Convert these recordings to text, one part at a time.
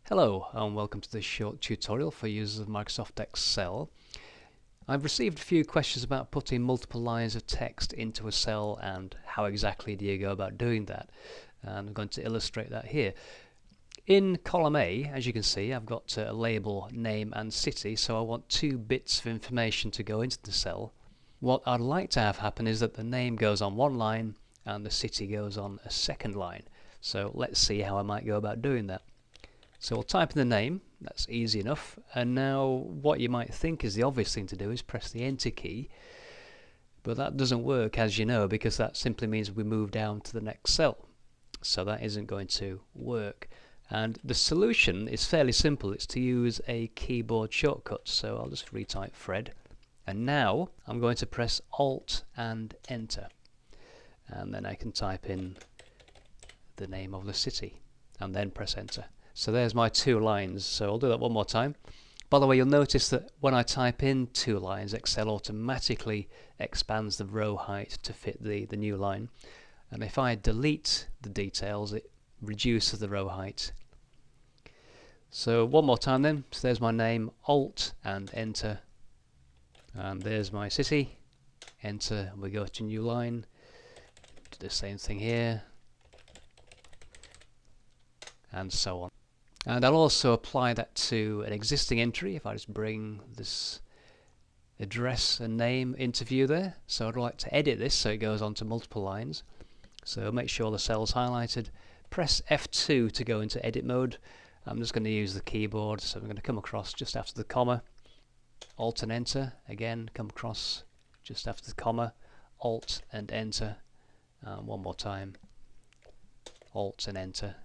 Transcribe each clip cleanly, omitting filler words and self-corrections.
Hello and welcome to this short tutorial for users of Microsoft Excel. I've received a few questions about putting multiple lines of text into a cell and how exactly do you go about doing that, and I'm going to illustrate that here. In column A, as you can see, I've got a label, name and city, so I want two bits of information to go into the cell. What I'd like to have happen is that the name goes on one line and the city goes on a second line. So let's see how I might go about doing that. So we'll type in the name, that's easy enough, and now what you might think is the obvious thing to do is press the enter key, but that doesn't work, as you know, because that simply means we move down to the next cell. So that isn't going to work. And the solution is fairly simple, it's to use a keyboard shortcut. So I'll just retype Fred, and now I'm going to press Alt and enter, and then I can type in the name of the city and then press enter. So there's my two lines, so I'll do that one more time. By the way, you'll notice that when I type in two lines, Excel automatically expands the row height to fit the new line. And if I delete the details, it reduces the row height. So one more time then, so there's my name, Alt and enter. And there's my city, enter, and we go to new line. Do the same thing here. And so on. And I'll also apply that to an existing entry if I just bring this address and name into view there. So I'd like to edit this so it goes on to multiple lines. So make sure the cell's highlighted. Press F2 to go into edit mode. I'm just going to use the keyboard, so I'm going to come across just after the comma. Alt and enter. Again, come across just after the comma. Alt and enter. One more time. Alt and enter.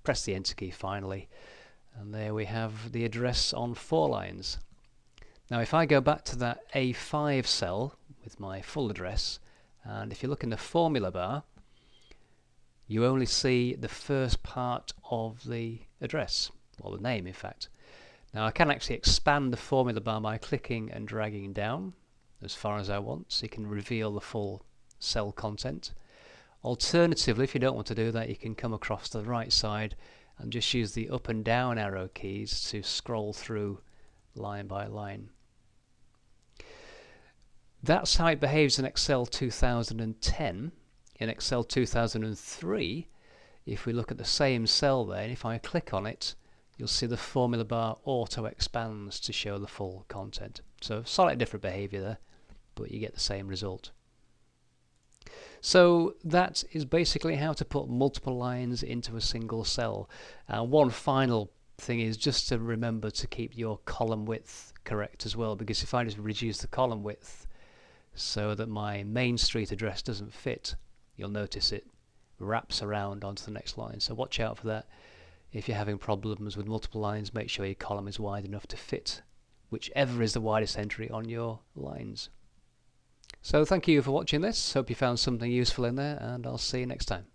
Press the enter key finally, and there we have the address on 4 lines. Now if I go back to that A5 cell with my full address, and if you look in the formula bar, you only see the first part of the address, or the name in fact. Now I can actually expand the formula bar by clicking and dragging down as far as I want, so you can reveal the full cell content. Alternatively, if you don't want to do that, you can come across to the right side and just use the up and down arrow keys to scroll through line by line. That's how it behaves in Excel 2010. In Excel 2003, if we look at the same cell there, and if I click on it, you'll see the formula bar auto expands to show the full content. So slightly different behavior there, but you get the same result. So that is basically how to put multiple lines into a single cell. One final thing is just to remember to keep your column width correct as well, because if I just reduce the column width so that my main street address doesn't fit, you'll notice it wraps around onto the next line. So watch out for that. If you're having problems with multiple lines, make sure your column is wide enough to fit whichever is the widest entry on your lines. So thank you for watching this, hope you found something useful in there, and I'll see you next time.